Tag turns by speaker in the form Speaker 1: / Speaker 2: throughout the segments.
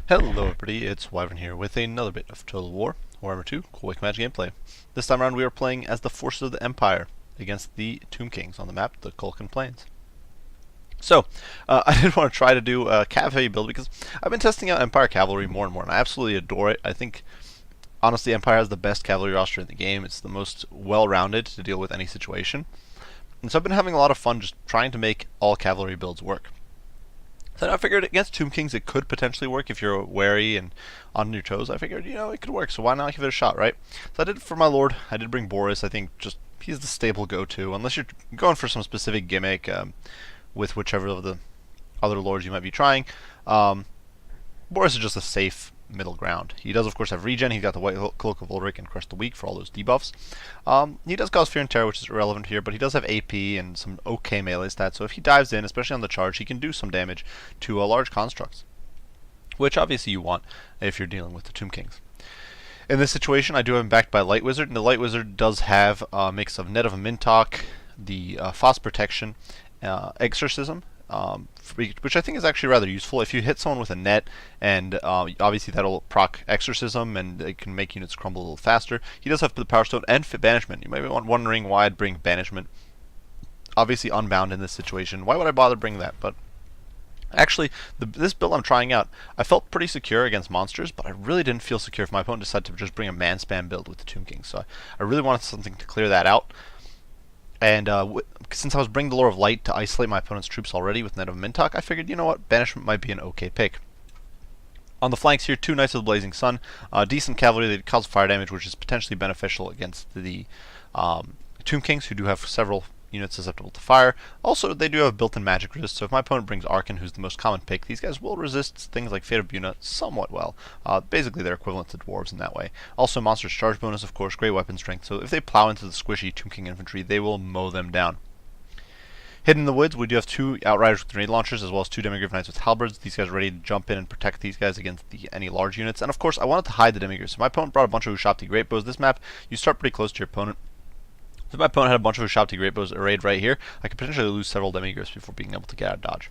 Speaker 1: Hello everybody, it's Wyvern here with another bit of Total War, Warhammer 2, Cool Wake Magic gameplay. This time around we are playing as the forces of the Empire against the Tomb Kings on the map, the Culkin Plains. So, I did want to try to do a cavalry build because I've been testing out Empire Cavalry more and more, and I absolutely adore it. I think, honestly, Empire has the best cavalry roster in the game. It's the most well-rounded to deal with any situation. And so I've been having a lot of fun just trying to make all cavalry builds work. So I figured against Tomb Kings it could potentially work if you're wary and on your toes. I figured, it could work, so why not give it a shot, right? So I did it for my lord. I did bring Boris. I think just he's the stable go-to, unless you're going for some specific gimmick with whichever of the other lords you might be trying. Boris is just a safe middle ground. He does, of course, have regen. He's got the White Cloak of Ulrich and Crush the Weak for all those debuffs. He does cause Fear and Terror, which is irrelevant here, but he does have AP and some okay melee stats, so if he dives in, especially on the charge, he can do some damage to large constructs, which obviously you want if you're dealing with the Tomb Kings. In this situation, I do have him backed by Light Wizard, and the Light Wizard does have a mix of Net of Mintok, the Fast Protection, Exorcism, which I think is actually rather useful. If you hit someone with a net, and obviously that'll proc Exorcism, and it can make units crumble a little faster. He does have the Power Stone and Banishment. You might be wondering why I'd bring Banishment. Obviously Unbound in this situation. Why would I bother bringing that? But actually, this build I'm trying out, I felt pretty secure against monsters, but I really didn't feel secure if my opponent decided to just bring a man spam build with the Tomb King. So I really wanted something to clear that out. And since I was bringing the Lore of Light to isolate my opponent's troops already with Net of Mintok, I figured, you know what, Banishment might be an okay pick. On the flanks here, two Knights of the Blazing Sun, decent cavalry that cause fire damage, which is potentially beneficial against the Tomb Kings, who do have several units susceptible to fire. Also, they do have built-in magic resist, so if my opponent brings Arkan, who's the most common pick, these guys will resist things like Fate of Buna somewhat well. Basically, they're equivalent to dwarves in that way. Also, Monster's Charge bonus, of course, great weapon strength, so if they plow into the squishy Tomb King infantry, they will mow them down. Hidden in the woods, we do have two Outriders with grenade launchers, as well as two Demigrave Knights with halberds. These guys are ready to jump in and protect these guys against any large units. And of course, I wanted to hide the Demigraves, so my opponent brought a bunch of Ushapti Great Bows. This map, you start pretty close to your opponent. If my opponent had a bunch of Ushapti Great Bows arrayed right here, I could potentially lose several Demigraves before being able to get out of dodge.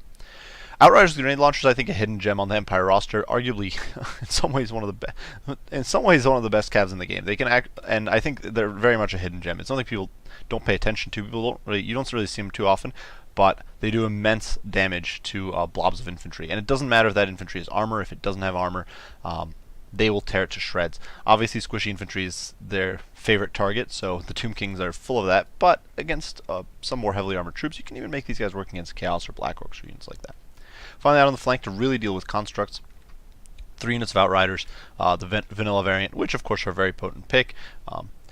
Speaker 1: Outriders with grenade launchers, I think, a hidden gem on the Empire roster. Arguably, in some ways, one of the best cavs in the game. They can act, and I think they're very much a hidden gem. It's something people don't pay attention to. You don't really see them too often, but they do immense damage to blobs of infantry. And it doesn't matter if that infantry is armor. If it doesn't have armor, they will tear it to shreds. Obviously, squishy infantry is their favorite target, so the Tomb Kings are full of that. But against some more heavily armored troops, you can even make these guys work against Chaos or Black Orcs or units like that. Finally, out on the flank to really deal with constructs, 3 units of Outriders, the vanilla variant, which of course are a very potent pick,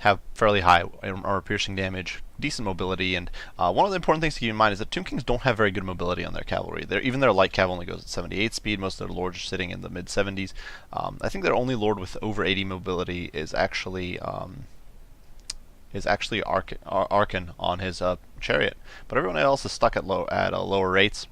Speaker 1: have fairly high armor piercing damage, decent mobility, and one of the important things to keep in mind is that Tomb Kings don't have very good mobility on their cavalry. Even their light cav only goes at 78 speed. Most of their lords are sitting in the mid 70s. I think their only lord with over 80 mobility is actually Arkan on his chariot, but everyone else is stuck at lower rates.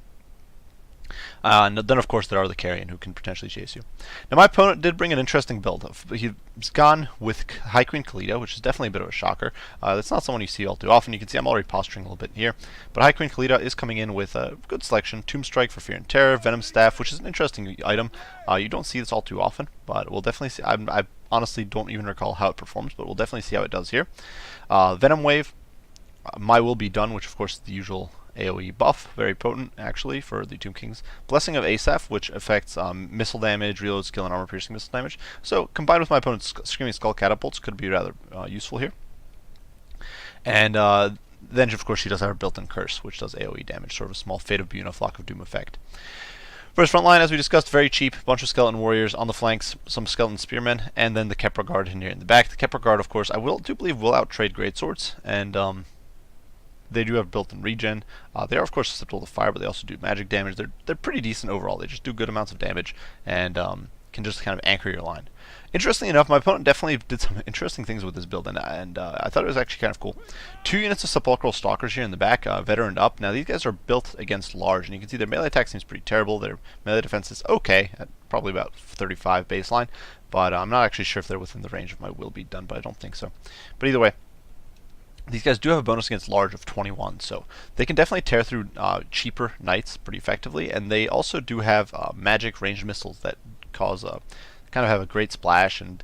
Speaker 1: And then, of course, there are the Carrion, who can potentially chase you. Now, my opponent did bring an interesting build. He's gone with High Queen Khalida, which is definitely a bit of a shocker. That's not someone you see all too often. You can see I'm already posturing a little bit here. But High Queen Khalida is coming in with a good selection. Tomb Strike for Fear and Terror, Venom Staff, which is an interesting item. You don't see this all too often, but we'll definitely see. I honestly don't even recall how it performs, but we'll definitely see how it does here. Venom Wave, My Will Be Done, which, of course, is the usual AoE buff, very potent actually for the Tomb Kings. Blessing of Asaph, which affects missile damage, reload skill, and armor piercing missile damage. So combined with my opponent's Screaming Skull catapults, could be rather useful here. And then of course she does have her built-in curse, which does AoE damage, sort of a small Fate of Buna, Flock of Doom effect. For his front line, as we discussed, very cheap. Bunch of skeleton warriors on the flanks, some skeleton spearmen, and then the Kepra Guard in here in the back. The Kepra Guard, of course, I do believe will outtrade greatswords, and they do have built-in regen. They are, of course, susceptible to fire, but they also do magic damage. They're pretty decent overall. They just do good amounts of damage and can just kind of anchor your line. Interestingly enough, my opponent definitely did some interesting things with this build, and I thought it was actually kind of cool. 2 units of Sepulchral Stalkers here in the back, veteraned up. Now, these guys are built against large, and you can see their melee attack seems pretty terrible. Their melee defense is okay, at probably about 35 baseline, but I'm not actually sure if they're within the range of my Will Be Done, but I don't think so. But either way, these guys do have a bonus against large of 21, so they can definitely tear through cheaper knights pretty effectively, and they also do have magic ranged missiles that cause kind of have a great splash and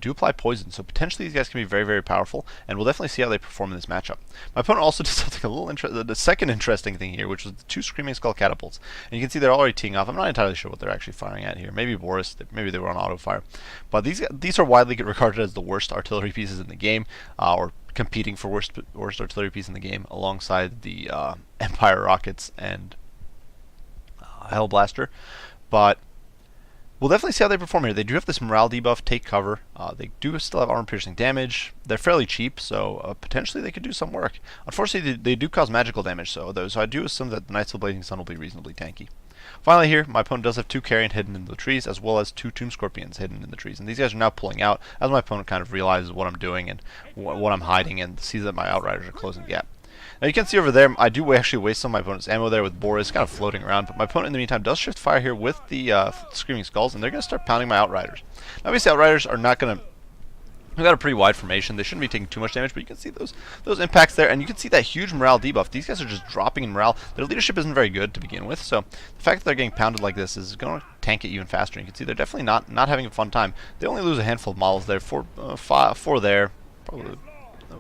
Speaker 1: do apply poison. So potentially these guys can be very, very powerful, and we'll definitely see how they perform in this matchup. My opponent also did something a little interesting. The second interesting thing here, which was the 2 Screaming Skull catapults. And you can see they're already teeing off. I'm not entirely sure what they're actually firing at here. Maybe Boris, maybe they were on auto fire. But these are widely regarded as the worst artillery pieces in the game, or competing for worst artillery piece in the game, alongside the Empire rockets and Hellblaster. But we'll definitely see how they perform here. They do have this morale debuff, take cover. They do still have armor-piercing damage. They're fairly cheap, so potentially they could do some work. Unfortunately, they do cause magical damage, so I do assume that the Knights of the Blazing Sun will be reasonably tanky. Finally here, my opponent does have 2 Carrion hidden in the trees, as well as 2 Tomb Scorpions hidden in the trees. And these guys are now pulling out, as my opponent kind of realizes what I'm doing and what I'm hiding, and sees that my Outriders are closing the gap. Now you can see over there, I do actually waste some of my opponent's ammo there with Boris kind of floating around, but my opponent in the meantime does shift fire here with the Screaming Skulls, and they're going to start pounding my Outriders. Now, obviously Outriders are not going to... We've got a pretty wide formation. They shouldn't be taking too much damage, but you can see those impacts there, and you can see that huge morale debuff. These guys are just dropping in morale. Their leadership isn't very good to begin with, so the fact that they're getting pounded like this is going to tank it even faster. You can see they're definitely not having a fun time. They only lose a handful of models there, 4 there, probably.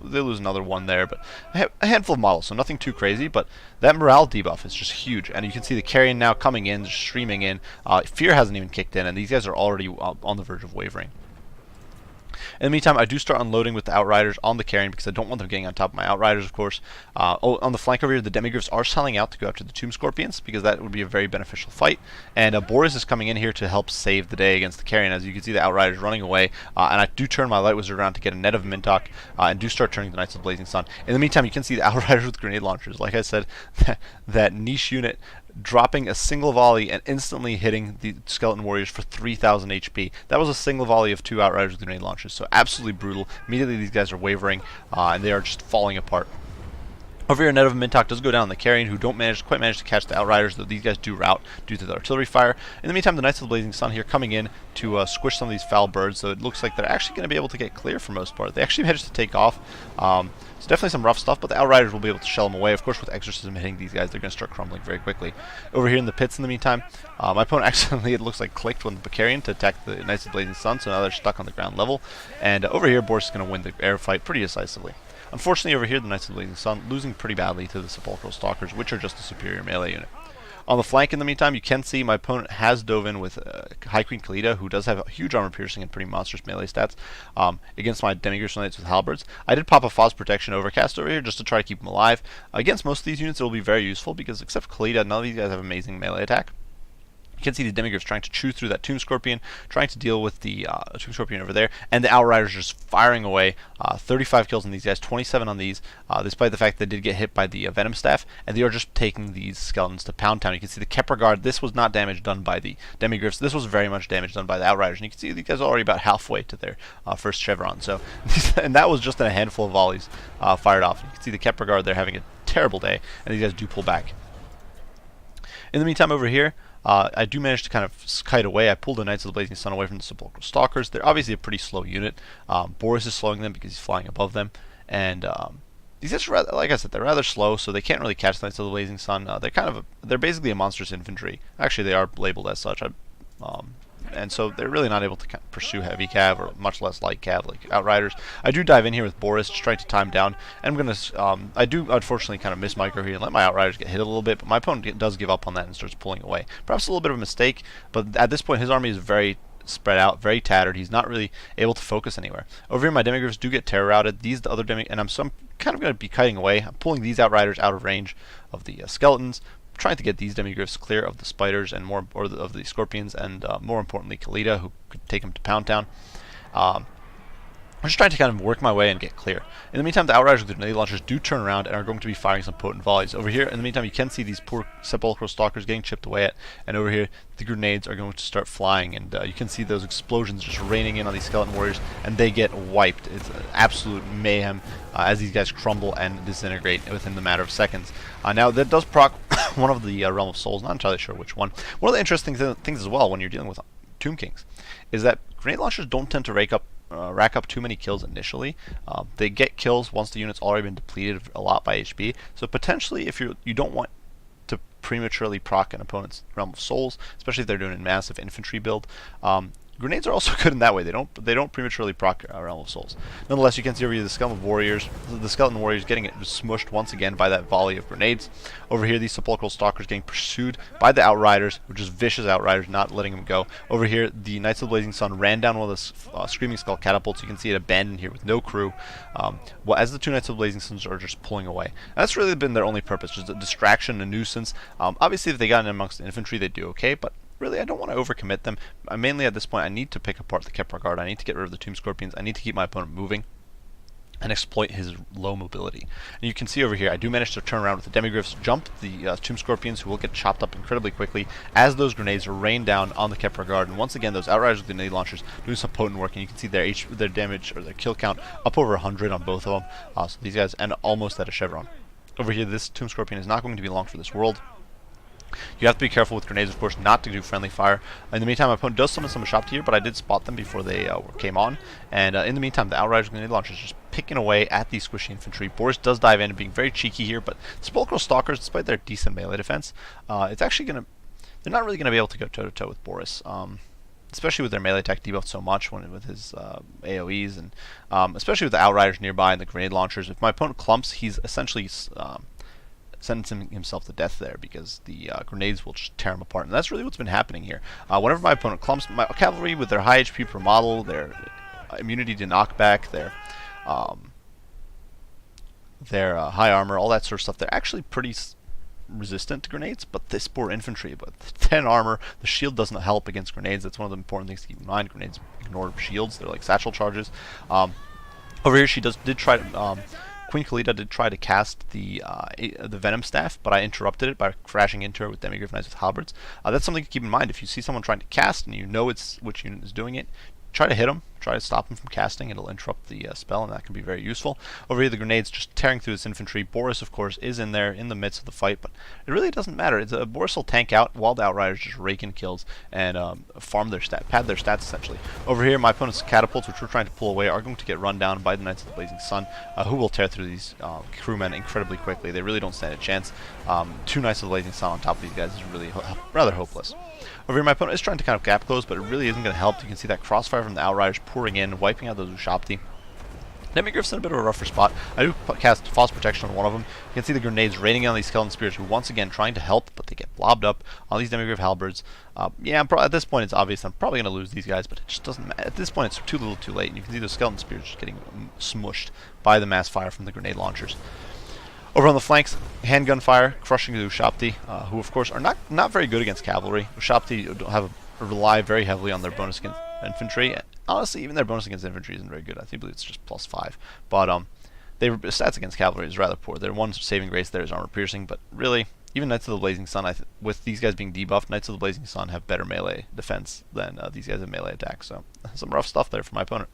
Speaker 1: They lose another 1 there, but a handful of models, so nothing too crazy. But that morale debuff is just huge, and you can see the Carrion now coming in, streaming in. Fear hasn't even kicked in, and these guys are already on the verge of wavering. In the meantime, I do start unloading with the Outriders on the Carrion because I don't want them getting on top of my Outriders, of course. On the flank over here, the Demigryphs are selling out to go after the Tomb Scorpions because that would be a very beneficial fight. And Boris is coming in here to help save the day against the Carrion. As you can see, the Outriders running away. And I do turn my Light Wizard around to get a net of Mintok and do start turning the Knights of the Blazing Sun. In the meantime, you can see the Outriders with grenade launchers. Like I said, that niche unit dropping a single volley and instantly hitting the Skeleton Warriors for 3,000 HP. That was a single volley of 2 Outriders with grenade launchers, so absolutely brutal. Immediately these guys are wavering, and they are just falling apart. Over here, Net of Mintok does go down the Carrion, who don't quite manage to catch the Outriders, though these guys do rout due to the artillery fire. In the meantime, the Knights of the Blazing Sun here coming in to squish some of these foul birds, so it looks like they're actually going to be able to get clear for most part. They actually managed to take off. So definitely some rough stuff, but the Outriders will be able to shell them away. Of course, with Exorcism hitting these guys, they're going to start crumbling very quickly. Over here in the pits in the meantime, my opponent accidentally, it looks like, clicked on the Carrion to attack the Knights of the Blazing Sun, so now they're stuck on the ground level. And over here, Boris is going to win the air fight pretty decisively. Unfortunately, over here, the Knights of the Blazing Sun losing pretty badly to the Sepulchral Stalkers, which are just a superior melee unit. On the flank, in the meantime, you can see my opponent has dove in with High Queen Khalida, who does have a huge armor piercing and pretty monstrous melee stats, against my Demigryphs Knights with Halberds. I did pop a Phos Protection Overcast over here just to try to keep them alive. Against most of these units, it will be very useful because except for Khalida, none of these guys have amazing melee attack. You can see the Demigryphs trying to chew through that Tomb Scorpion, trying to deal with the Tomb Scorpion over there, and the Outriders just firing away. 35 kills on these guys, 27 on these, despite the fact that they did get hit by the Venom Staff, and they are just taking these skeletons to Pound Town. You can see the Kepler Guard. This was not damage done by the Demigryphs. This was very much damage done by the Outriders, and you can see these guys are already about halfway to their first Chevron. So, and that was just in a handful of volleys fired off. You can see the Kepler Guard. They're having a terrible day, and these guys do pull back. In the meantime, over here, I do manage to kind of kite away. I pulled the Knights of the Blazing Sun away from the Sepulchral Stalkers. They're obviously a pretty slow unit. Boris is slowing them because he's flying above them. And these guys are rather, like I said, they're rather slow, so they can't really catch the Knights of the Blazing Sun. They're basically a monstrous infantry. Actually, they are labeled as such. And so they're really not able to pursue heavy cav or much less light cav like Outriders. I do dive in here with Boris, just trying to time down, and I'm gonna. I do unfortunately kind of miss micro here and let my Outriders get hit a little bit, but my opponent does give up on that and starts pulling away. Perhaps a little bit of a mistake, but at this point his army is very spread out, very tattered. He's not really able to focus anywhere. Over here, my Demigryphs do get terror routed. These the other and I'm kind of going to be kiting away. I'm pulling these Outriders out of range of the skeletons, trying to get these Demigryphs clear of the spiders and of the scorpions, and more importantly Khalida, who could take them to Pound Town. I'm just trying to kind of work my way and get clear. In the meantime, the Outriders with their grenade launchers do turn around and are going to be firing some potent volleys. Over here, in the meantime, you can see these poor Sepulchral Stalkers getting chipped away at, and over here, the grenades are going to start flying, and you can see those explosions just raining in on these Skeleton Warriors, and they get wiped. It's absolute mayhem as these guys crumble and disintegrate within the matter of seconds. Now, that does proc one of the Realm of Souls, not entirely sure which one. One of the interesting things as well when you're dealing with Tomb Kings is that grenade launchers don't tend to rack up too many kills initially. They get kills once the unit's already been depleted a lot by HP. So potentially, if you don't want to prematurely proc an opponent's Realm of Souls, especially if they're doing a massive infantry build. Grenades are also good in that way. They don't prematurely proc Realm of Souls. Nonetheless, you can see over here the Skeleton Warriors getting it smushed once again by that volley of grenades. Over here, these Sepulchral Stalkers getting pursued by the Outriders, which is vicious Outriders, not letting them go. Over here, the Knights of the Blazing Sun ran down one of the Screaming Skull catapults. You can see it abandoned here with no crew, as the two Knights of the Blazing Suns are just pulling away. And that's really been their only purpose, just a distraction, a nuisance. Obviously, if they got in amongst the infantry, they'd do okay, but really, I don't want to overcommit them. Mainly at this point, I need to pick apart the Kepler Guard. I need to get rid of the Tomb Scorpions. I need to keep my opponent moving and exploit his low mobility. And you can see over here, I do manage to turn around with the Demigryphs, jump the Tomb Scorpions, who will get chopped up incredibly quickly as those grenades are rained down on the Kepler Guard. And once again, those Outriders with grenade launchers doing some potent work, and you can see their damage, or their kill count, up over 100 on both of them. So these guys, and almost at a chevron. Over here, this Tomb Scorpion is not going to be long for this world. You have to be careful with grenades, of course, not to do friendly fire. In the meantime, my opponent does summon some Shopti here, but I did spot them before they came on. And in the meantime, the Outriders grenade launchers just picking away at the squishy infantry. Boris does dive in and being very cheeky here, but Sepulchral Stalkers, despite their decent melee defense, it's actually they're not really gonna be able to go toe to toe with Boris. Especially with their melee attack debuffed so much with his AoEs, and especially with the Outriders nearby and the grenade launchers. If my opponent clumps, he's essentially sentencing himself to death there, because the grenades will just tear him apart. And that's really what's been happening here. Whenever my opponent clumps, my cavalry with their high HP per model, their immunity to knockback, their high armor, all that sort of stuff, they're actually pretty resistant to grenades. But this poor infantry, but 10 armor, the shield doesn't help against grenades. That's one of the important things to keep in mind. Grenades ignore shields. They're like satchel charges. Over here, she did try to Queen Khalida did try to cast the Venom Staff, but I interrupted it by crashing into her with Demigryph Knights with Halberds. That's something to keep in mind. If you see someone trying to cast and you know it's which unit is doing it, try to hit them, try to stop them from casting. It'll interrupt the spell, and that can be very useful. Over here, the grenades just tearing through this infantry. Boris, of course, is in there in the midst of the fight, but it really doesn't matter. Boris will tank out while the Outriders just rake in kills and pad their stats, essentially. Over here, my opponent's catapults, which we're trying to pull away, are going to get run down by the Knights of the Blazing Sun, who will tear through these crewmen incredibly quickly. They really don't stand a chance. Two Knights of the Blazing Sun on top of these guys is really rather hopeless. Over here, my opponent is trying to kind of gap close, but it really isn't going to help. You can see that crossfire from the Outriders pouring in, wiping out those Ushapti. Demigryph's in a bit of a rougher spot. I do cast False Protection on one of them. You can see the grenades raining on these Skeleton Spears, who once again trying to help, but they get blobbed up on these Demigryph Halberds. Yeah, at this point it's obvious I'm probably going to lose these guys, but it just doesn't matter. At this point it's too little too late, and you can see the Skeleton Spears just getting smushed by the mass fire from the grenade launchers. Over on the flanks, handgun fire, crushing the Ushapti, who of course are not very good against cavalry. Ushapti rely very heavily on their bonus against infantry. Honestly, even their bonus against infantry isn't very good. I think it's just +5. But their stats against cavalry is rather poor. Their one saving grace there is armor piercing, but really, even Knights of the Blazing Sun, with these guys being debuffed, Knights of the Blazing Sun have better melee defense than these guys have melee attack. So some rough stuff there for my opponent.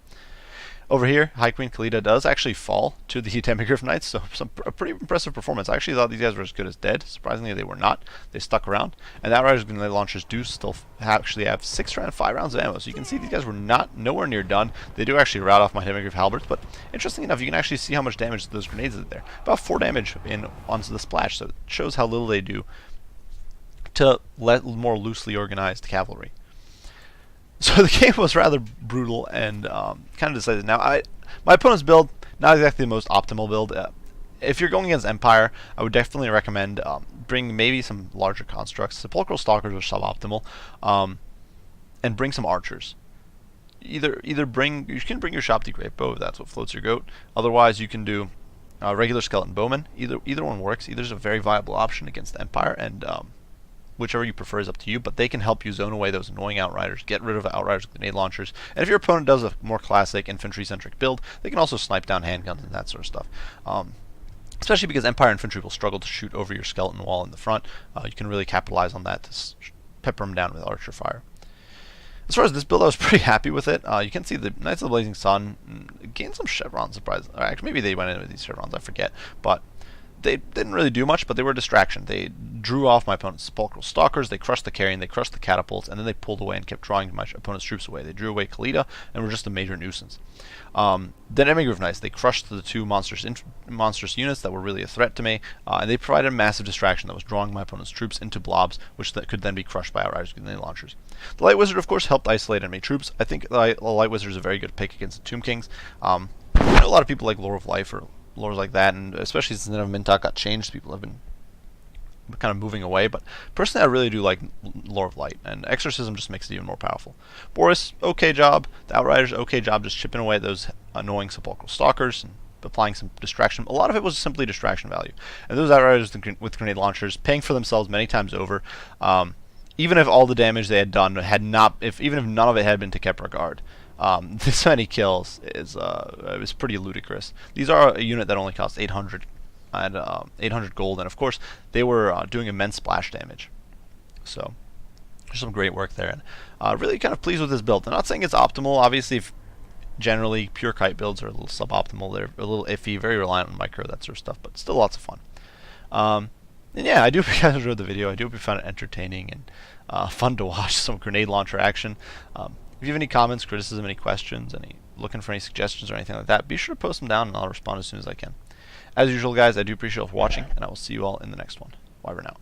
Speaker 1: Over here, High Queen Khalida does actually fall to the Demigryph Knights, so a pretty impressive performance. I actually thought these guys were as good as dead. Surprisingly, they were not. They stuck around. And the Outriders grenade launchers do still actually have 5 rounds of ammo, so you can see these guys were nowhere near done. They do actually rout off my Demigryph Halberds, but interesting enough, you can actually see how much damage those grenades did there. About 4 damage onto the splash, so it shows how little they do to let more loosely organized cavalry. So the game was rather brutal and kind of decisive. Now, my opponent's build, not exactly the most optimal build. If you're going against Empire, I would definitely recommend bring maybe some larger constructs. Sepulchral Stalkers are suboptimal, and bring some archers. You can bring your Shopti Great Bow if that's what floats your goat. Otherwise, you can do regular Skeleton Bowman. Either one works. Either is a very viable option against Empire, and whichever you prefer is up to you, but they can help you zone away those annoying Outriders, get rid of Outriders with grenade launchers, and if your opponent does a more classic infantry-centric build, they can also snipe down handguns and that sort of stuff. Especially because Empire infantry will struggle to shoot over your skeleton wall in the front. You can really capitalize on that to pepper them down with archer fire. As far as this build, I was pretty happy with it. You can see the Knights of the Blazing Sun gained some chevrons, surprisingly. Or actually, maybe they went in with these chevrons, I forget, but they didn't really do much, but they were a distraction. They drew off my opponent's sepulchral stalkers, they crushed the carrion, they crushed the catapults, and then they pulled away and kept drawing my opponent's troops away. They drew away Kalita and were just a major nuisance. Then Enemy Groove Knights, they crushed the two monstrous units that were really a threat to me, and they provided a massive distraction that was drawing my opponent's troops into blobs, which could then be crushed by Outriders with grenade launchers. The Light Wizard, of course, helped isolate enemy troops. I think the Light Wizard is a very good pick against the Tomb Kings. I know a lot of people like Lore of Life or lores like that, and especially since the Mintok got changed, people have been kind of moving away, but personally I really do like Lore of Light, and Exorcism just makes it even more powerful. Boris, okay job. The Outriders, okay job just chipping away at those annoying sepulchral stalkers and applying some distraction. A lot of it was simply distraction value. And those Outriders with grenade launchers paying for themselves many times over. Even if all the damage they had done even if none of it had been to Kepler Guard, this many kills is it was pretty ludicrous. These are a unit that only costs 800 and 800 gold, and of course they were doing immense splash damage. So there's some great work there, and really kind of pleased with this build. I'm not saying it's optimal. Obviously, generally pure kite builds are a little suboptimal. They're a little iffy, very reliant on micro, that sort of stuff, but still lots of fun. And yeah, I do hope you guys enjoyed the video. I do hope you found it entertaining and fun to watch some grenade launcher action. If you have any comments, criticism, any questions, looking for any suggestions or anything like that, be sure to post them down and I'll respond as soon as I can. As usual, guys, I do appreciate you all for watching, and I will see you all in the next one. Wyvern out.